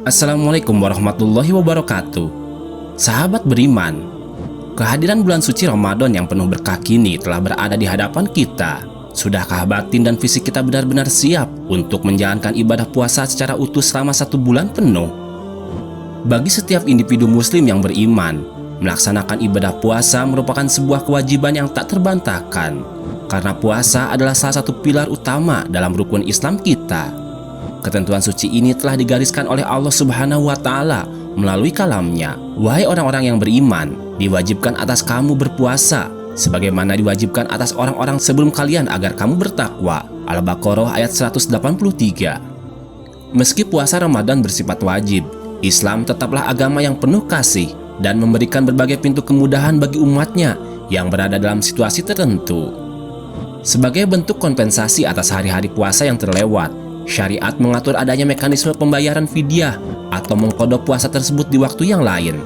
Assalamualaikum warahmatullahi wabarakatuh. Sahabat beriman, kehadiran bulan suci Ramadan yang penuh berkah kini telah berada di hadapan kita. Sudahkah batin dan fisik kita benar-benar siap untuk menjalankan ibadah puasa secara utuh selama 1 bulan penuh? Bagi setiap individu muslim yang beriman, melaksanakan ibadah puasa merupakan sebuah kewajiban yang tak terbantahkan, karena puasa adalah salah satu pilar utama dalam rukun Islam kita. Ketentuan suci ini telah digariskan oleh Allah Subhanahu wa Ta'ala melalui kalamnya. Wahai orang-orang yang beriman, diwajibkan atas kamu berpuasa sebagaimana diwajibkan atas orang-orang sebelum kalian agar kamu bertakwa. Al-Baqarah ayat 183. Meski puasa Ramadan bersifat wajib, Islam tetaplah agama yang penuh kasih dan memberikan berbagai pintu kemudahan bagi umatnya yang berada dalam situasi tertentu. Sebagai bentuk kompensasi atas hari-hari puasa yang terlewat, syariat mengatur adanya mekanisme pembayaran fidyah atau mengqadha puasa tersebut di waktu yang lain.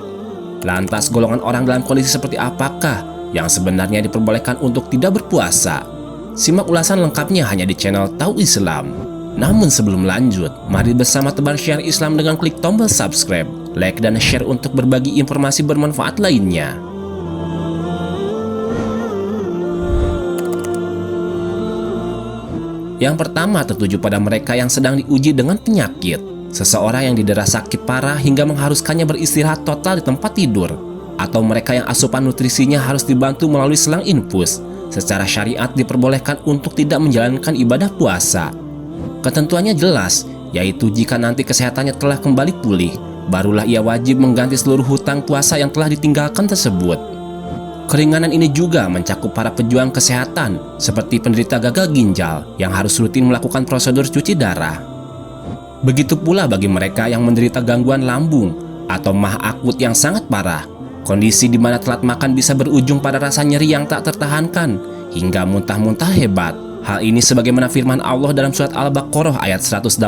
Lantas golongan orang dalam kondisi seperti apakah yang sebenarnya diperbolehkan untuk tidak berpuasa? Simak ulasan lengkapnya hanya di channel Tahu Islam. Namun sebelum lanjut, mari bersama tebar share Islam dengan klik tombol subscribe, like dan share untuk berbagi informasi bermanfaat lainnya. Yang pertama tertuju pada mereka yang sedang diuji dengan penyakit. Seseorang yang didera sakit parah hingga mengharuskannya beristirahat total di tempat tidur, atau mereka yang asupan nutrisinya harus dibantu melalui selang infus. Secara syariat diperbolehkan untuk tidak menjalankan ibadah puasa. Ketentuannya jelas, yaitu jika nanti kesehatannya telah kembali pulih, barulah ia wajib mengganti seluruh hutang puasa yang telah ditinggalkan tersebut. Keringanan ini juga mencakup para pejuang kesehatan seperti penderita gagal ginjal yang harus rutin melakukan prosedur cuci darah. Begitu pula bagi mereka yang menderita gangguan lambung atau MAH akut yang sangat parah, kondisi di mana telat makan bisa berujung pada rasa nyeri yang tak tertahankan hingga muntah-muntah hebat. Hal ini sebagaimana firman Allah dalam surat Al-Baqarah ayat 185.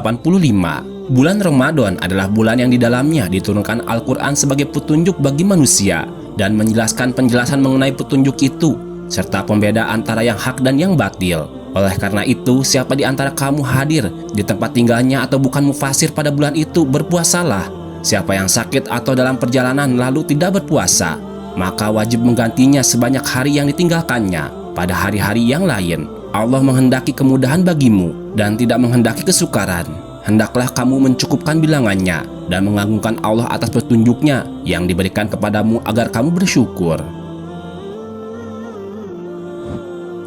Bulan Ramadan adalah bulan yang di dalamnya diturunkan Al-Quran sebagai petunjuk bagi manusia dan menjelaskan penjelasan mengenai petunjuk itu, serta pembeda antara yang hak dan yang batil. Oleh karena itu, siapa di antara kamu hadir di tempat tinggalnya atau bukan mufasir pada bulan itu, berpuasalah. Siapa yang sakit atau dalam perjalanan lalu tidak berpuasa, maka wajib menggantinya sebanyak hari yang ditinggalkannya pada hari-hari yang lain. Allah menghendaki kemudahan bagimu dan tidak menghendaki kesukaran. Hendaklah kamu mencukupkan bilangannya dan mengagungkan Allah atas petunjuknya yang diberikan kepadamu agar kamu bersyukur.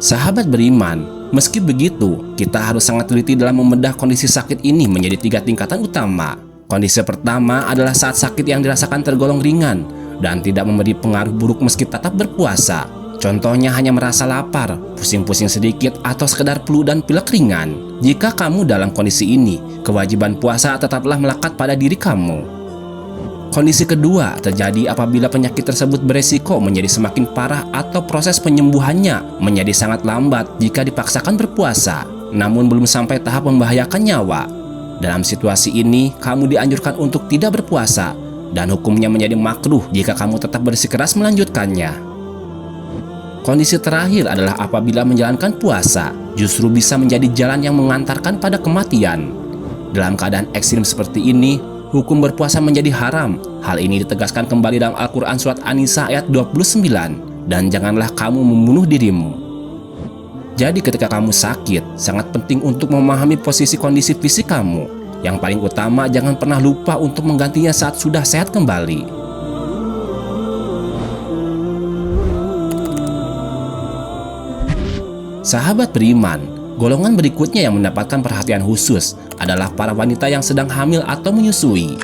Sahabat beriman, meski begitu, kita harus sangat teliti dalam membedah kondisi sakit ini menjadi 3 tingkatan utama. Kondisi pertama adalah saat sakit yang dirasakan tergolong ringan dan tidak memberi pengaruh buruk meski tetap berpuasa. Contohnya hanya merasa lapar, pusing-pusing sedikit, atau sekedar flu dan pilek ringan. Jika kamu dalam kondisi ini, kewajiban puasa tetaplah melekat pada diri kamu. Kondisi kedua terjadi apabila penyakit tersebut beresiko menjadi semakin parah atau proses penyembuhannya menjadi sangat lambat jika dipaksakan berpuasa, namun belum sampai tahap membahayakan nyawa. Dalam situasi ini, kamu dianjurkan untuk tidak berpuasa, dan hukumnya menjadi makruh jika kamu tetap bersikeras melanjutkannya. Kondisi terakhir adalah apabila menjalankan puasa justru bisa menjadi jalan yang mengantarkan pada kematian. Dalam keadaan ekstrim seperti ini, hukum berpuasa menjadi haram. Hal ini ditegaskan kembali dalam Al-Quran surat An-Nisa ayat 29. Dan janganlah kamu membunuh dirimu. Jadi ketika kamu sakit, sangat penting untuk memahami posisi kondisi fisik kamu. Yang paling utama, jangan pernah lupa untuk menggantinya saat sudah sehat kembali. Sahabat beriman, golongan berikutnya yang mendapatkan perhatian khusus adalah para wanita yang sedang hamil atau menyusui.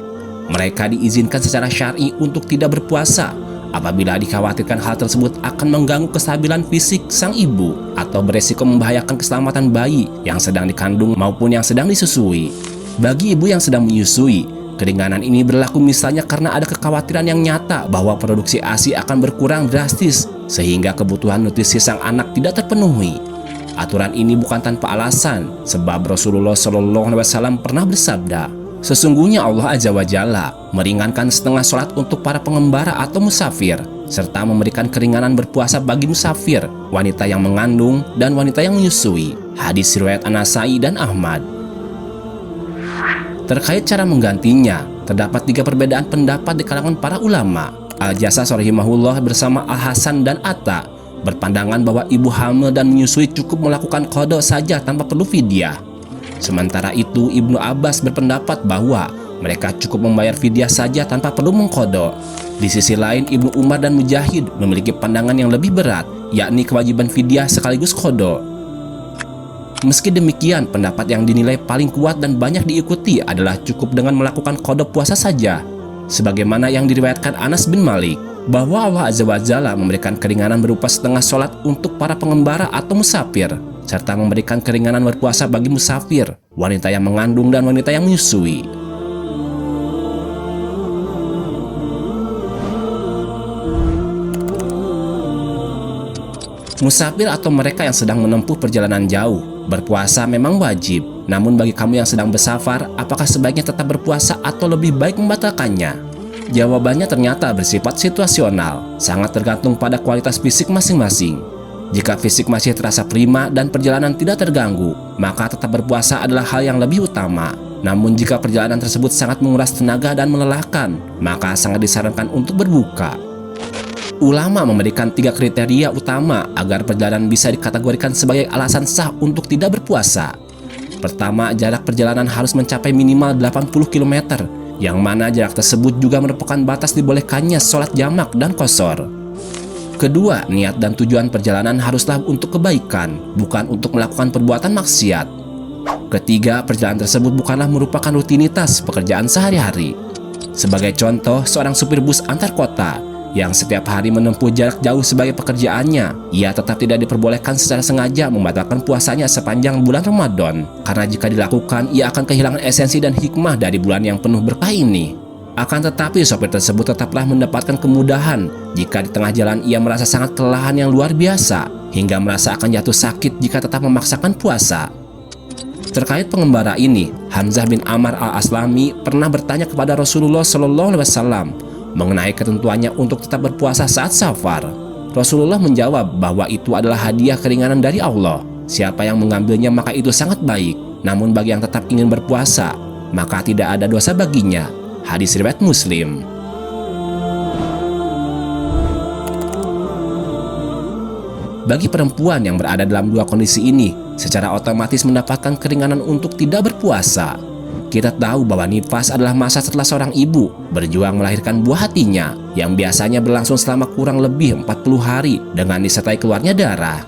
Mereka diizinkan secara syar'i untuk tidak berpuasa apabila dikhawatirkan hal tersebut akan mengganggu kestabilan fisik sang ibu atau beresiko membahayakan keselamatan bayi yang sedang dikandung maupun yang sedang disusui. Bagi ibu yang sedang menyusui, keringanan ini berlaku misalnya karena ada kekhawatiran yang nyata bahwa produksi ASI akan berkurang drastis sehingga kebutuhan nutrisi sang anak tidak terpenuhi. Aturan ini bukan tanpa alasan, sebab Rasulullah SAW pernah bersabda, sesungguhnya Allah Azza wa Jalla meringankan setengah sholat untuk para pengembara atau musafir, serta memberikan keringanan berpuasa bagi musafir, wanita yang mengandung, dan wanita yang menyusui. Hadis riwayat An-Nasai dan Ahmad. Terkait cara menggantinya, terdapat 3 perbedaan pendapat di kalangan para ulama. Al-Jassas rahimahullah bersama Al-Hasan dan Atta berpandangan bahwa ibu hamil dan menyusui cukup melakukan qada saja tanpa perlu fidyah. Sementara itu, Ibnu Abbas berpendapat bahwa mereka cukup membayar fidyah saja tanpa perlu mengqada. Di sisi lain, Ibnu Umar dan Mujahid memiliki pandangan yang lebih berat, yakni kewajiban fidyah sekaligus qada. Meski demikian, pendapat yang dinilai paling kuat dan banyak diikuti adalah cukup dengan melakukan qada puasa saja. Sebagaimana yang diriwayatkan Anas bin Malik, bahwa Allah Azza wa Jalla memberikan keringanan berupa setengah sholat untuk para pengembara atau musafir, serta memberikan keringanan berpuasa bagi musafir, wanita yang mengandung dan wanita yang menyusui. Musafir atau mereka yang sedang menempuh perjalanan jauh, berpuasa memang wajib. Namun bagi kamu yang sedang bersafar, apakah sebaiknya tetap berpuasa atau lebih baik membatalkannya? Jawabannya ternyata bersifat situasional, sangat tergantung pada kualitas fisik masing-masing. Jika fisik masih terasa prima dan perjalanan tidak terganggu, maka tetap berpuasa adalah hal yang lebih utama. Namun jika perjalanan tersebut sangat menguras tenaga dan melelahkan, maka sangat disarankan untuk berbuka. Ulama memberikan 3 kriteria utama agar perjalanan bisa dikategorikan sebagai alasan sah untuk tidak berpuasa. Pertama, jarak perjalanan harus mencapai minimal 80 km, yang mana jarak tersebut juga merupakan batas dibolehkannya sholat jamak dan qashar. Kedua, niat dan tujuan perjalanan haruslah untuk kebaikan, bukan untuk melakukan perbuatan maksiat. Ketiga, perjalanan tersebut bukanlah merupakan rutinitas pekerjaan sehari-hari. Sebagai contoh, seorang supir bus antar kota yang setiap hari menempuh jarak jauh sebagai pekerjaannya, ia tetap tidak diperbolehkan secara sengaja membatalkan puasanya sepanjang bulan Ramadan, karena jika dilakukan, ia akan kehilangan esensi dan hikmah dari bulan yang penuh berkah ini. Akan tetapi, sopir tersebut tetaplah mendapatkan kemudahan jika di tengah jalan ia merasa sangat kelelahan yang luar biasa, hingga merasa akan jatuh sakit jika tetap memaksakan puasa. Terkait pengembara ini, Hamzah bin Amr al-Aslami pernah bertanya kepada Rasulullah SAW mengenai ketentuannya untuk tetap berpuasa saat safar. Rasulullah menjawab bahwa itu adalah hadiah keringanan dari Allah. Siapa yang mengambilnya maka itu sangat baik. Namun bagi yang tetap ingin berpuasa, maka tidak ada dosa baginya. Hadis riwayat Muslim. Bagi perempuan yang berada dalam dua kondisi ini, secara otomatis mendapatkan keringanan untuk tidak berpuasa. Kita tahu bahwa nifas adalah masa setelah seorang ibu berjuang melahirkan buah hatinya yang biasanya berlangsung selama kurang lebih 40 hari dengan disertai keluarnya darah.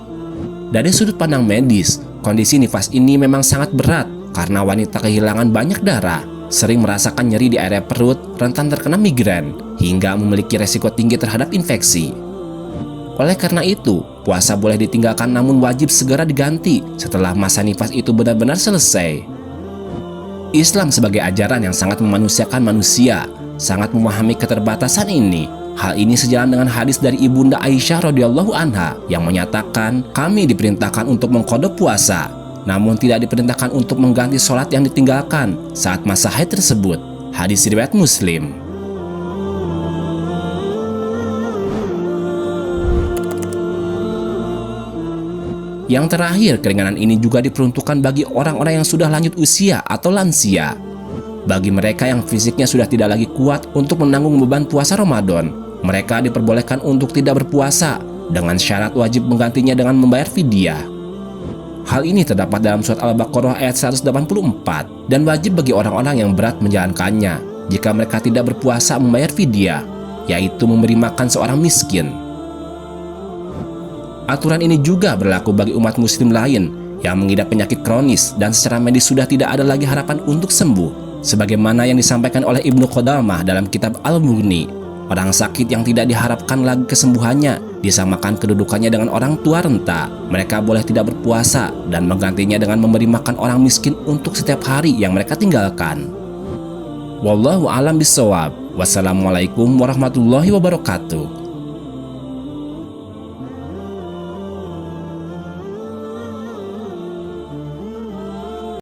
Dari sudut pandang medis, kondisi nifas ini memang sangat berat karena wanita kehilangan banyak darah, sering merasakan nyeri di area perut, rentan terkena migrain, hingga memiliki resiko tinggi terhadap infeksi. Oleh karena itu, puasa boleh ditinggalkan namun wajib segera diganti setelah masa nifas itu benar-benar selesai. Islam sebagai ajaran yang sangat memanusiakan manusia, sangat memahami keterbatasan ini. Hal ini sejalan dengan hadis dari Ibunda Aisyah radhiyallahu anha yang menyatakan, kami diperintahkan untuk mengqada puasa, namun tidak diperintahkan untuk mengganti sholat yang ditinggalkan saat masa haid tersebut. Hadis riwayat Muslim. Yang terakhir, keringanan ini juga diperuntukkan bagi orang-orang yang sudah lanjut usia atau lansia. Bagi mereka yang fisiknya sudah tidak lagi kuat untuk menanggung beban puasa Ramadan, mereka diperbolehkan untuk tidak berpuasa dengan syarat wajib menggantinya dengan membayar fidyah. Hal ini terdapat dalam surat Al-Baqarah ayat 184 dan wajib bagi orang-orang yang berat menjalankannya jika mereka tidak berpuasa membayar fidyah, yaitu memberi makan seorang miskin. Aturan ini juga berlaku bagi umat muslim lain yang mengidap penyakit kronis dan secara medis sudah tidak ada lagi harapan untuk sembuh. Sebagaimana yang disampaikan oleh Ibnu Qudamah dalam kitab Al-Mughni, orang sakit yang tidak diharapkan lagi kesembuhannya disamakan kedudukannya dengan orang tua renta. Mereka boleh tidak berpuasa dan menggantinya dengan memberi makan orang miskin untuk setiap hari yang mereka tinggalkan. Wallahu a'lam bishawab. Wassalamualaikum warahmatullahi wabarakatuh.